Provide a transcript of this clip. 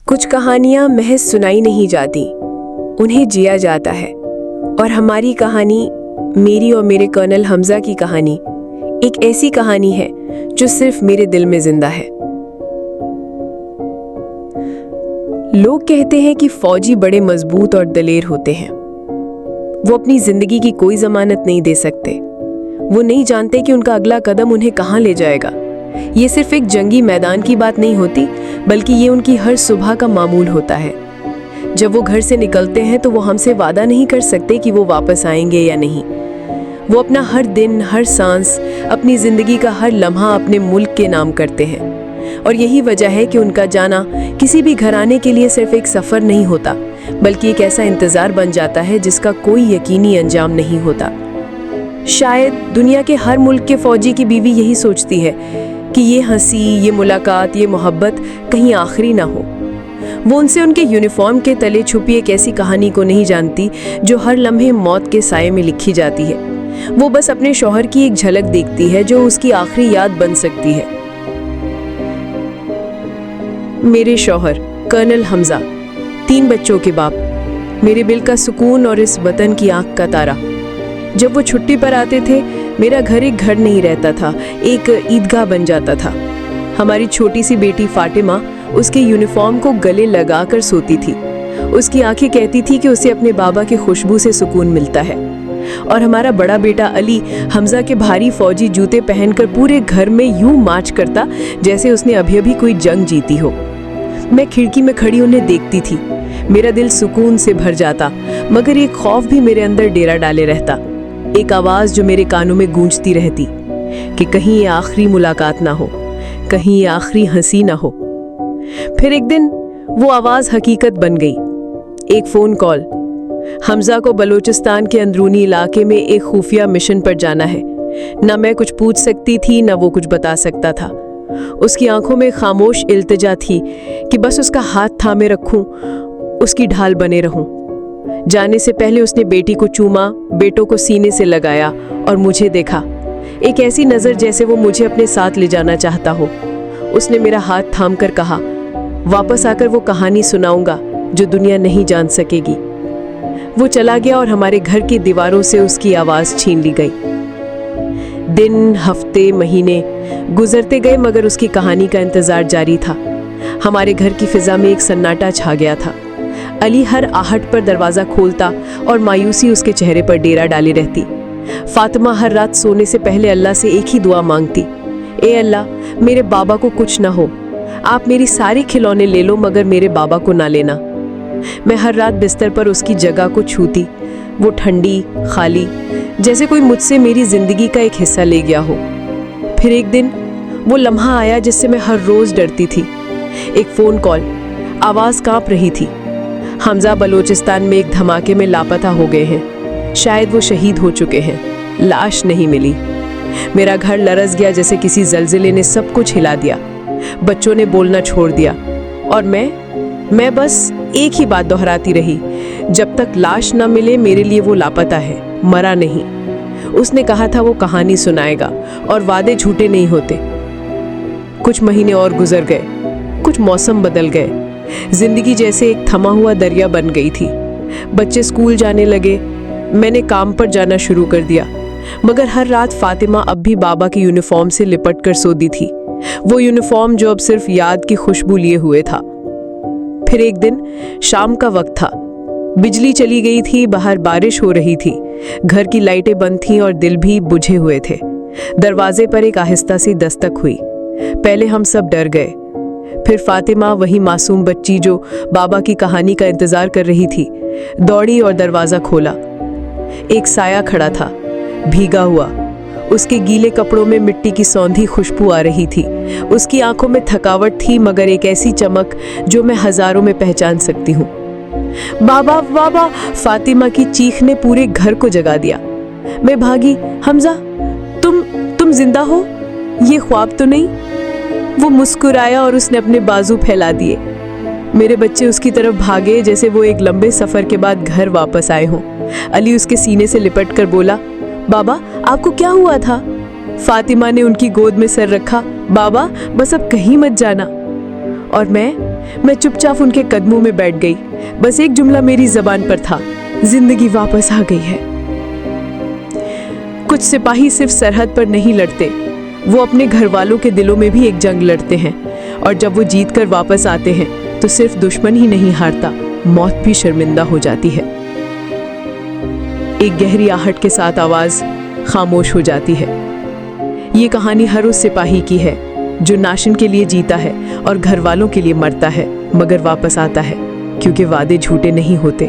कुछ कहानियाँ महज सुनाई नहीं जाती, उन्हें जिया जाता है। और हमारी कहानी, मेरी और मेरे कर्नल हमजा की कहानी, एक ऐसी कहानी है जो सिर्फ मेरे दिल में जिंदा है। लोग कहते हैं कि फौजी बड़े मजबूत और दलेर होते हैं। वो अपनी जिंदगी की कोई जमानत नहीं दे सकते। वो नहीं जानते कि उनका अगला कदम उन्हें कहाँ ले जाएगा। ये सिर्फ एक जंगी मैदान की बात नहीं होती, बल्कि ये उनकी हर सुबह का मामूल होता है। जब वो घर से निकलते हैं तो वो हमसे वादा नहीं कर सकते कि वो वापस आएंगे या नहीं। वो अपना हर दिन, हर सांस, अपनी जिंदगी का हर लम्हा अपने मुल्क के नाम करते हैं। और यही वजह है कि उनका जाना किसी भी घराने के लिए सिर्फ एक सफ़र नहीं होता, बल्कि एक ऐसा इंतज़ार बन जाता है जिसका कोई यकीनी अंजाम नहीं होता। शायद दुनिया के हर मुल्क के फौजी की बीवी यही सोचती है कि ये हंसी, ये मुलाकात, ये मोहब्बत कहीं आखिरी ना हो। वो उनसे उनके यूनिफॉर्म के तले छुपी एक ऐसी कहानी को नहीं जानती जो हर लम्हे मौत के साये में लिखी जाती है। वो बस अपने शौहर की एक झलक देखती है जो उसकी आखिरी याद बन सकती है। मेरे शौहर कर्नल हमजा, 3 बच्चों के बाप, मेरे दिल का सुकून और इस वतन की आंख का तारा। जब वो छुट्टी पर आते थे, मेरा घर एक घर नहीं रहता था, एक ईदगाह बन जाता था। हमारी छोटी सी बेटी फातिमा उसके यूनिफॉर्म को गले लगाकर सोती थी। उसकी आंखें कहती थी कि उसे अपने बाबा की खुशबू से सुकून मिलता है। और हमारा बड़ा बेटा अली हमजा के भारी फौजी जूते पहनकर पूरे घर में यूं मार्च करता जैसे उसने अभी कोई जंग जीती हो। मैं खिड़की में खड़ी उन्हें देखती थी। मेरा दिल सुकून से भर जाता, मगर एक खौफ भी मेरे अंदर डेरा डाले रहता। एक आवाज़ जो मेरे कानों में गूंजती रहती कि कहीं ये आखिरी मुलाकात ना हो, कहीं ये आखिरी हंसी ना हो। फिर एक दिन वो आवाज़ हकीकत बन गई। एक फ़ोन कॉल। हमजा को बलूचिस्तान के अंदरूनी इलाके में एक खुफिया मिशन पर जाना है। ना मैं कुछ पूछ सकती थी, ना वो कुछ बता सकता था। उसकी आंखों में खामोश इल्तिजा थी कि बस उसका हाथ थामे रखूं, उसकी ढाल बने रहूं। जाने से पहले उसने बेटी को चूमा, बेटों को सीने से लगाया और मुझे देखा, एक ऐसी नज़र जैसे वो मुझे अपने साथ ले जाना चाहता हो। उसने मेरा हाथ थामकर कहा, वापस आकर वो कहानी सुनाऊंगा जो दुनिया नहीं जान सकेगी। वो चला गया और हमारे घर की दीवारों से उसकी आवाज़ छीन ली गई। दिन, हफ्ते, महीने गुजरते गए, मगर उसकी कहानी का इंतज़ार जारी था। हमारे घर की फिजा में एक सन्नाटा छा गया था। अली हर आहट पर दरवाज़ा खोलता और मायूसी उसके चेहरे पर डेरा डाली रहती। फातिमा हर रात सोने से पहले अल्लाह से एक ही दुआ मांगती, ए अल्लाह, मेरे बाबा को कुछ ना हो। आप मेरी सारी खिलौने ले लो, मगर मेरे बाबा को ना लेना। मैं हर रात बिस्तर पर उसकी जगह को छूती। वो ठंडी, खाली, जैसे कोई मुझसे मेरी ज़िंदगी का एक हिस्सा ले गया हो। फिर एक दिन वो लम्हा आया जिससे मैं हर रोज़ डरती थी। एक फ़ोन कॉल। आवाज़ काँप रही थी, हमजा बलूचिस्तान में एक धमाके में लापता हो गए हैं। शायद वो शहीद हो चुके हैं। लाश नहीं मिली। मेरा घर लरज़ गया जैसे किसी ज़लज़ले ने सब कुछ हिला दिया। बच्चों ने बोलना छोड़ दिया और मैं बस एक ही बात दोहराती रही, जब तक लाश न मिले मेरे लिए वो लापता है, मरा नहीं। उसने कहा था वो कहानी सुनाएगा और वादे झूठे नहीं होते। कुछ महीने और गुजर गए, कुछ मौसम बदल गए। जिंदगी जैसे एक थमा हुआ दरिया बन गई थी। बच्चे स्कूल जाने लगे, मैंने काम पर जाना शुरू कर दिया, मगर हर रात फातिमा अब भी बाबा की यूनिफॉर्म से लिपट कर सोती थी। वो यूनिफॉर्म जो अब सिर्फ याद की खुशबू लिए हुए था। फिर एक दिन शाम का वक्त था, बिजली चली गई थी, बाहर बारिश हो रही थी, घर की लाइटें बंद थीं और दिल भी बुझे हुए थे। दरवाजे पर एक आहिस्ता सी दस्तक हुई। पहले हम सब डर गए। फिर फातिमा, वही मासूम बच्ची जो बाबा की कहानी का इंतजार कर रही थी, दौड़ी और दरवाज़ा खोला। एक साया खड़ा था, भीगा हुआ। उसके गीले कपड़ों में मिट्टी की सौंधी खुशबू आ रही थी। उसकी आंखों में थकावट थी, मगर एक ऐसी चमक जो मैं हजारों में पहचान सकती हूँ। बाबा, बाबा! फातिमा की चीख ने पूरे घर को जगा दिया। मैं भागी। हमजा, तुम जिंदा हो? ये ख्वाब तो नहीं? वो मुस्कुराया और उसने अपने बाजू फैला दिए। मेरे बच्चे उसकी तरफ भागे जैसे वो एक लंबे सफ़र के बाद घर वापस आए हों। अली उसके सीने से लिपट कर बोला, बाबा, आपको क्या हुआ था? फातिमा ने उनकी गोद में सर रखा। बाबा, बस अब कहीं मत जाना। और मैं मैं चुपचाप उनके कदमों में बैठ गई। बस एक जुमला मेरी जबान पर था, जिंदगी वापस आ गई है। कुछ सिपाही सिर्फ सरहद पर नहीं लड़ते, वो अपने घर वालों के दिलों में भी एक जंग लड़ते हैं। और जब वो जीत कर वापस आते हैं तो सिर्फ दुश्मन ही नहीं हारता, मौत भी शर्मिंदा हो जाती है। एक गहरी आहट के साथ आवाज खामोश हो जाती है। ये कहानी हर उस सिपाही की है जो नाशन के लिए जीता है और घर वालों के लिए मरता है, मगर वापस आता है, क्योंकि वादे झूठे नहीं होते।